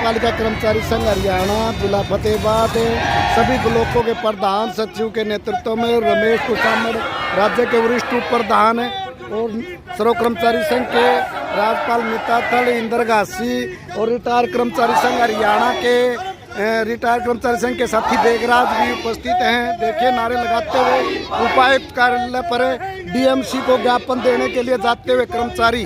पालिका कर्मचारी संघ हरियाणा जिला फतेहाबाद सभी ब्लॉकों के प्रधान सचिव के नेतृत्व में रमेश कुसामड़ राज्य के वरिष्ठ उप प्रधान और सर्व कर्मचारी संघ के राज्यपाल मिताथल इंद्रगासी और रिटायर कर्मचारी संघ हरियाणा के रिटायर कर्मचारी संघ के साथी बेगराज भी उपस्थित हैं। देखिए नारे लगाते हुए उपायुक्त कार्यालय पर डीएमसी को ज्ञापन देने के लिए जाते हुए कर्मचारी।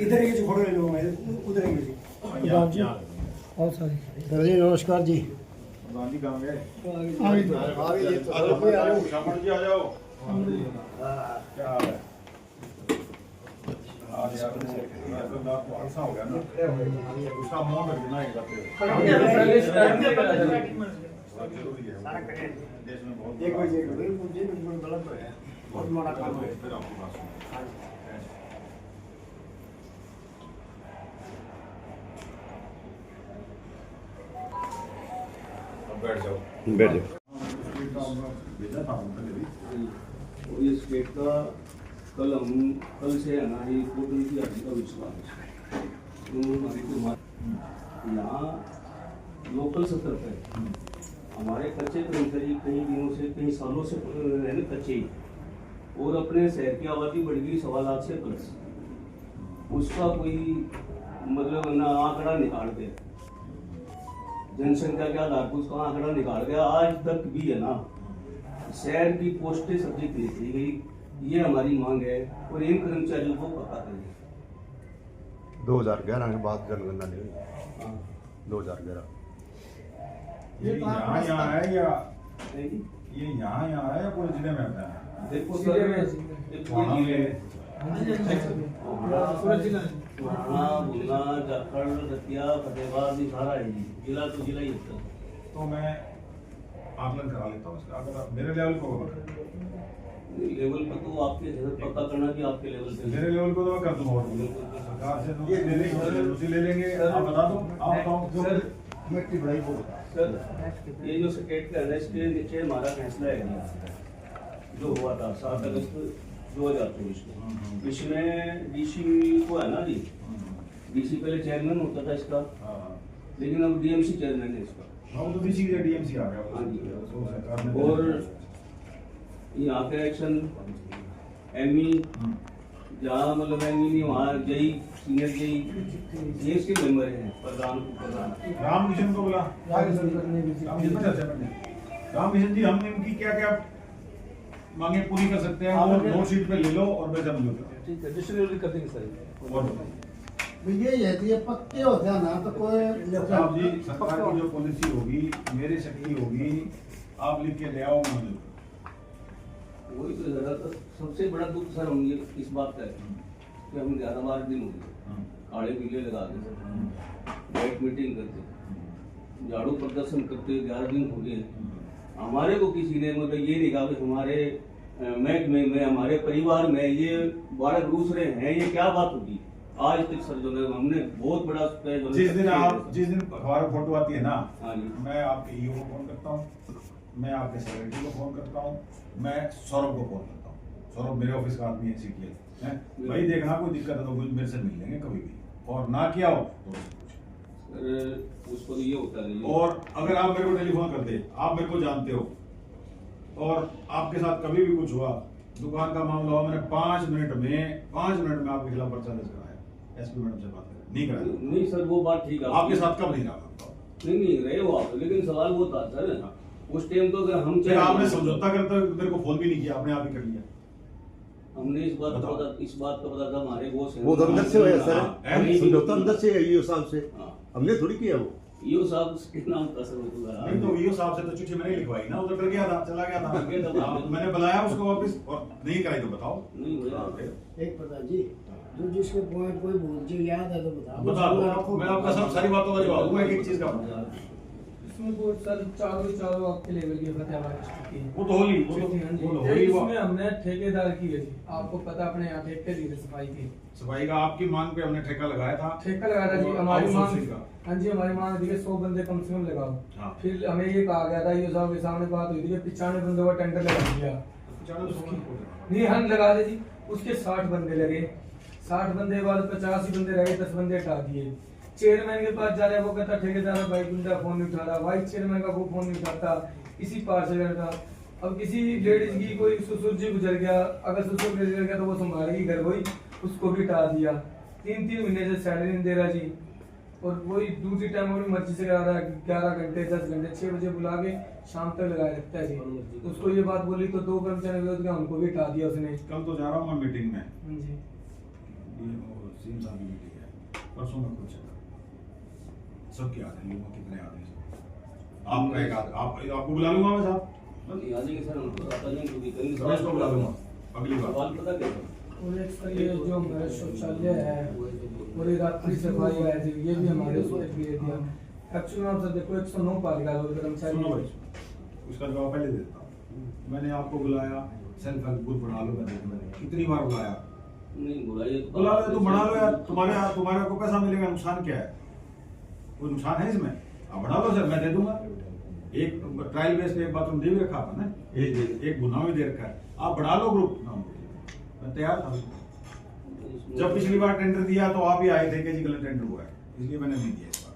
इधर ये जो फोटो ले लो मैं उधर ही जी और सारी नमस्कार जी गांधी कहां गए शामल जी आ जाओ क्या हाल है आज यार तो ऐसा हो गया ना उसका मुंह में बिना ही करते देश में बहुत एक बजे मुझे गलत है बहुत बड़ा काम है फिर आपकी बात बैठ जाओ भेजा था और ये स्टेट का कल से है ना ये पोर्टल की अर्जी का विश्वास तो यहाँ लोकल सत्तर पे हमारे कच्चे कर्मचारी कई दिनों से कई सालों से रहने कच्चे और अपने शहर की आबादी बढ़ गई 1.25 लाख से प्लस उसका कोई मतलब ना आंकड़ा निकाल के जनसंख्या के आधार पर उसका आंकड़ा निकाल गया आज तक भी है ना शहर की पोस्टें सब्जेक्ट नहीं दी गई। ये हमारी मांग है और इन कर्मचारियों को पता करें। 2011 के बाद जनगणना नहीं हुई 2011 ये यहाँ है या ये यहाँ है या पूरे जिले में आता है? देखो सर बुलना जाखड़ दतिया फतेहाबाद सारा है जी जिला तो जिला ही होता है। तो मैं आकलन करा लेता हूँ इसका अगर मेरे लेवल को होगा लेवल पर तो आपके पता करना कि आपके लेवल पे मेरे लेवल को तो मैं कर दूंगा सरकार से तो ले लेंगे आप बता दो आप बताओ मिट्टी बड़ी बहुत सर ये जो स्टेट का है इसके नीचे हमारा फैसला है जो हुआ था 7 अगस्त 2024 को। इसमें डीसी को है ना जी, डीसी पहले चेयरमैन होता था इसका, लेकिन अब डीएमसी चेयरमैन है इसका। हाँ वो तो डीसी का डीएमसी आ गया। हाँ जी। तो सरकार ने और यहाँ के एक्शन एमई जहाँ मतलब एमई नहीं वहाँ जेई सीनियर जेई ये इसके मेंबर हैं, प्रधान रामकिशन को बोला। रामकिशन जी हमने इनकी क्या क्या मांगे पूरी कर सकते हैं, वो नोट शीट पे ले लो और मैं समझूंगा। ठीक है, डिस्ट्रीब्यूट कर देंगे सर। और ये है पक्के होते हैं ना तो कोई साहब जी सरकार की जो पॉलिसी होगी मेरी शक्ति होगी, आप लिख के ले आओ मुझे। वही तो जरा तो सबसे बड़ा दुख सर हम ये इस बात का है कि हम 11-12 दिन हो गए काले पीले लगा के बैठ मीटिंग करते, झाड़ू प्रदर्शन करते 11 दिन हो गए। हमारे को किसी ने मतलब ये नहीं कहा कि हमारे महकमे में हमारे परिवार में ये बालक रूस रहे हैं, ये क्या बात होगी। आज तक सर जो है हमने बहुत बड़ा जिस दिन अखबार में फोटो आती है ना, हाँ जी, मैं आपके ईओ को फोन करता हूँ, मैं आपके सेक्रेटरी को फोन करता हूँ, मैं सौरभ को फोन करता हूँ। सौरभ मेरे ऑफिस का आदमी है, सीटीएल है भाई, देखना कोई दिक्कत है तो कुछ मेरे से मिल लेंगे कभी भी, और ना किया हो तो उस पर ये होता है। और अगर आप मेरे को टेलीफोन करते, आप मेरे को जानते हो और आपके साथ कभी भी कुछ हुआ, दुकान का मामला हुआ, मैंने 5 मिनट में आपके खिलाफ पर्चा दर्ज कराया, एसपी मैडम से बात करें, नहीं कराया। नहीं सर वो बात ठीक है, आपके साथ कब नहीं रहा? नहीं रहे हो आप, लेकिन सवाल वो था सर उस टाइम तो अगर हम फिर आपने समझौता करते हुए मेरे को फोन भी नहीं किया, आपने आप ही कर लिया। हमने इस बात का पता था हमारे बॉस हैं, वो तो अंदर से हुआ है सर, हाँ, समझौता अंदर से है ईओ साहब से, हाँ। हमने थोड़ी किया वो। ईओ साहब के नाम का सर नहीं तो ईओ साहब से तो चिट्ठी मैंने लिखवाई ना, उधर डर गया था, चला गया था। मैंने बुलाया उसको वापस और नहीं कराई तो बताओ। नहीं हुआ। एक प्रधान जी जो जिसके पॉइंट कोई भूल जो याद है तो बता दो, मैं आपका सब सारी बातों का जवाब दूंगा, एक चीज का इसमें वो सर चारों आपके लेवल की फतेहाबाद डिस्ट्रिक्ट की वो तो होली, वो तो होली। इसमें हमने ठेकेदार की है जी, आपको पता अपने यहाँ ठेके दी थी सफाई की, सफाई का आपकी मांग पे हमने ठेका लगाया था। ठेका लगाया था जी, और हमारी मांग, आउटसोर्सिंग का। हाँ जी हमारी मांग थी कि 100 बंदे कम से कम लगाओ। हाँ। फिर हमें ये कहा गया था ये साहब के सामने बात हुई थी कि 95 बंदों का टेंडर लगा दिया, नहीं हम लगा दे जी, उसके 60 बंदे लगे, 60 बंदे बाद 85 बंदे रहे, 10 बंदे हटा दिए। चेयरमैन के पास जा रहा है, वो कहता ठेकेदार भाई गुंडा फोन नहीं उठा रहा, वाइस चेयरमैन का वो फोन नहीं उठाता, इसी पार से करता। अब किसी लेडीज की कोई ससुर जी गुजर गया, अगर ससुर गुजर गया तो वो संभालेगी घर, वही उसको भी हटा दिया। 3 महीने से सैलरी नहीं दे रहा जी, और वही दूसरी टाइम अपनी मर्जी से करा रहा है, 11 घंटे 10 घंटे 6 बजे बुला के शाम तक लगाए रखता है जी। उसको ये बात बोली तो 2 कर्मचारी विरोध किया, उनको भी हटा दिया उसने। कल तो जा रहा हूँ मैं मीटिंग में, जी सीएम साहब की मीटिंग है परसों में, कुछ सबके आते हैं, लोगों कितने आते हैं, आपका एक आदमी आपको बुला लूंगा मैं साहब, आ जाएंगे सर, हमको पता नहीं क्योंकि कहीं रमेश को बुला लूंगा अगली बार। सवाल पता क्या था? और एक सर ये जो हमारा शौचालय है और ये रात्रि सफाई है जी, ये भी हमारे उसमें दिया दिया। एक्चुअली आप सर देखो 109 पालिका लोग कर्मचारी, सुनो भाई, उसका जवाब पहले देता हूँ। मैंने आपको बुलाया, सेल्फ हेल्प ग्रुप बना लो, मैंने कितनी बार बुलाया, नहीं बुलाइए तो बुला लो तो बना लो यार, तुम्हारे को पैसा मिलेगा, नुकसान क्या है? कोई नुकसान है इसमें? आप बना लो सर, मैं दे दूंगा। एक ट्रायल बेस पे एक बाथरूम दे भी रखा आपने, एक गुना भी दे रखा है, आप बना लो ग्रुप, मैं तैयार था। जब पिछली बार टेंडर दिया तो आप ही आए थे कि जी गलत टेंडर हुआ है, इसलिए मैंने नहीं दिया इस बार।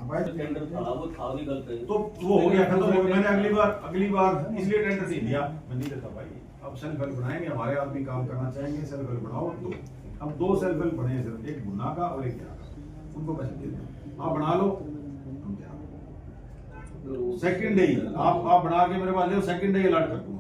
आप आए टेंडर था, वो था भी गलत है तो वो हो गया खत्म हो गया। मैंने अगली बार इसलिए टेंडर नहीं दिया, मैं नहीं देता भाई। अब सेल्फ हेल्प बनाएंगे, हमारे आदमी काम करना चाहेंगे, सेल्फ हेल्प बनाओ। अब 2 सेल्फ हेल्प बने, सिर्फ एक गुना का और एक यहाँ का, उनको पैसे दे दो, आप बना लो, हम क्या सेकंड डे आप बना के मेरे पास ले, सेकंड डे अलर्ट कर दूंगा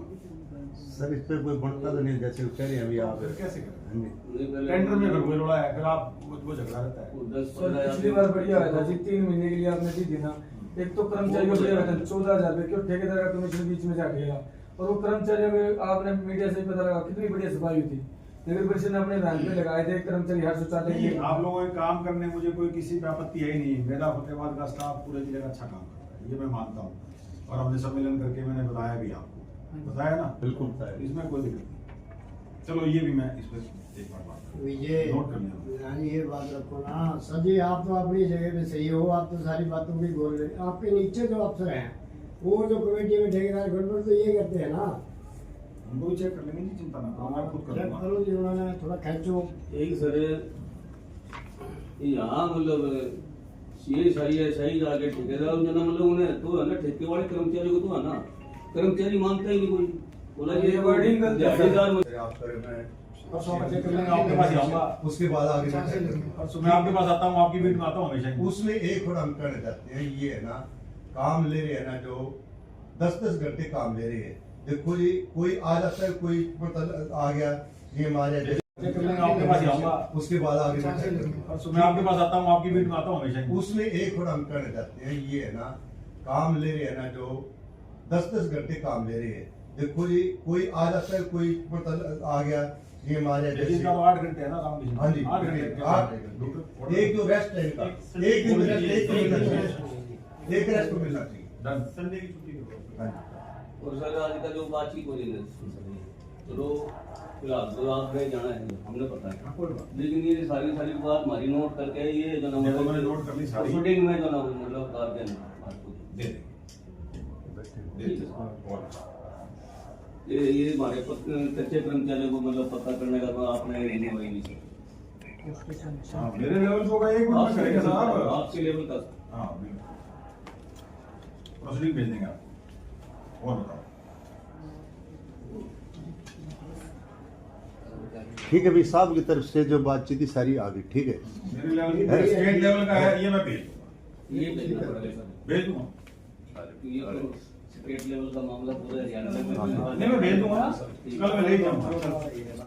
सर इस पर कोई बढ़ता तो नहीं, जैसे कह रहे हैं अभी आप। फिर कैसे करें? हाँ जी। टेंडर में फिर कोई रोड़ा है, फिर आप वो झगड़ा रहता है। सर पिछली बार बढ़िया आया था जी, 3 महीने के लिए आपने दी देना। एक तो कर्मचारियों को वेतन 14,000 रुपए क्यों, ठेकेदार का कमीशन बीच में जा गया, और वो कर्मचारियों में आपने मीडिया से पता लगा कितनी बढ़िया सफाई हुई थी। नगर परिषद ने अपने वैन पे लगाए थे कर्मचारी हर शौचालय नहीं, आप लोगों के काम करने मुझे कोई किसी पे आपत्ति है ही नहीं। मेरा फतेहाबाद का स्टाफ पूरे जिले का अच्छा काम करता है, ये मैं मानता हूँ, और हमने सम्मेलन करके मैंने बताया भी आपको, बताया ना, बिल्कुल बताया। इसमें कोई दिक्कत नहीं। चलो ये भी मैं इस पर एक बार बात करूं। विजय नोट कर लिया। रानी ये बात रखो ना सजी, आप तो अपनी जगह पे सही हो, आप तो सारी बातों की बोल रहे, आपके नीचे जो अफसर हैं वो जो कमेटी में ठेकेदार गड़बड़ तो ये करते हैं ना। उनको भी चेक कर लेंगे जी, चिंता ना करो, मैं खुद कर चेक लूंगा। करो जी, उन्होंने थोड़ा खींचो। एक सर यहाँ मतलब ये सही जाके ठेकेदार जना मतलब उन्हें तो है ना, ठेके वाले कर्मचारी को तो है ना, कर्मचारी मानता ही नहीं कोई। बोला ये wording गलत है। दिहाड़ीदार आप करें, मैं परसों मैं चेक कर लेंगे, आपके पास ही आऊंगा। उसके बाद आगे मैं check करूंगा। परसों मैं आपके पास आता हूँ, आपकी मीटिंग में आता हूँ हमेशा ही। उसमें एक और हम कहना चाहते हैं, ये है ना काम ले रहे हैं ना, जो 10-10 घंटे काम ले रहे हैं। देखो जी, कोई आ जाता है, कोई मतलब आ गया, ये हमारे चेक कर लेंगे, आपके पास ही आऊंगा। उसके बाद आगे मैं check करूंगा। परसों मैं आपके पास आता हूँ, आपकी मीटिंग में आता हूँ हमेशा ही। उसमें एक और हम कहना चाहते हैं, ये है ना काम ले रहे हैं ना, जो 10-10 घंटे काम ले रहे हैं। देखो जी, कोई आ जाता है, कोई मतलब आ गया, ये हमारे लेकिन का 8 घंटे है ना काम। हाँ जी, 8 घंटे। 8 एक जो रेस्ट टाइम का, एक दिन रेस्ट, एक रेस्ट को मिलना चाहिए। डन। संडे की छुट्टी करो। हाँ जी। और सर आज का जो बातचीत हो रही है चलो फिलहाल तो आप गए जाना है, हमने पता है, कोई बात लेकिन ये सारी बात हमारी नोट करके ये जो ये तो मैंने नोट कर ली सारी। शूटिंग में जो ना मतलब कर देना बात को। दे देंगे। दे देंगे। और ये हमारे कच्चे कर्मचारियों को मतलब पता करने का तो आपने नहीं वही नहीं सर। हाँ, मेरे लेवल को का एक मिनट में करेंगे साहब। आपके लेवल का हाँ बिल्कुल, प्रोसीडिंग भेज देंगे आप। और बताओ। ठीक है भाई, साहब की तरफ से जो बातचीत थी सारी आ गई, ठीक है। मेरे लेवल की स्टेट लेवल का है, ये मैं भेज दूंगा। ये भेजना पड़ेगा सर, भेज दूंगा। ये तो स्टेट लेवल का मामला पूरा हरियाणा में नहीं मैं भेज दूंगा ना, कल मैं ले जाऊंगा।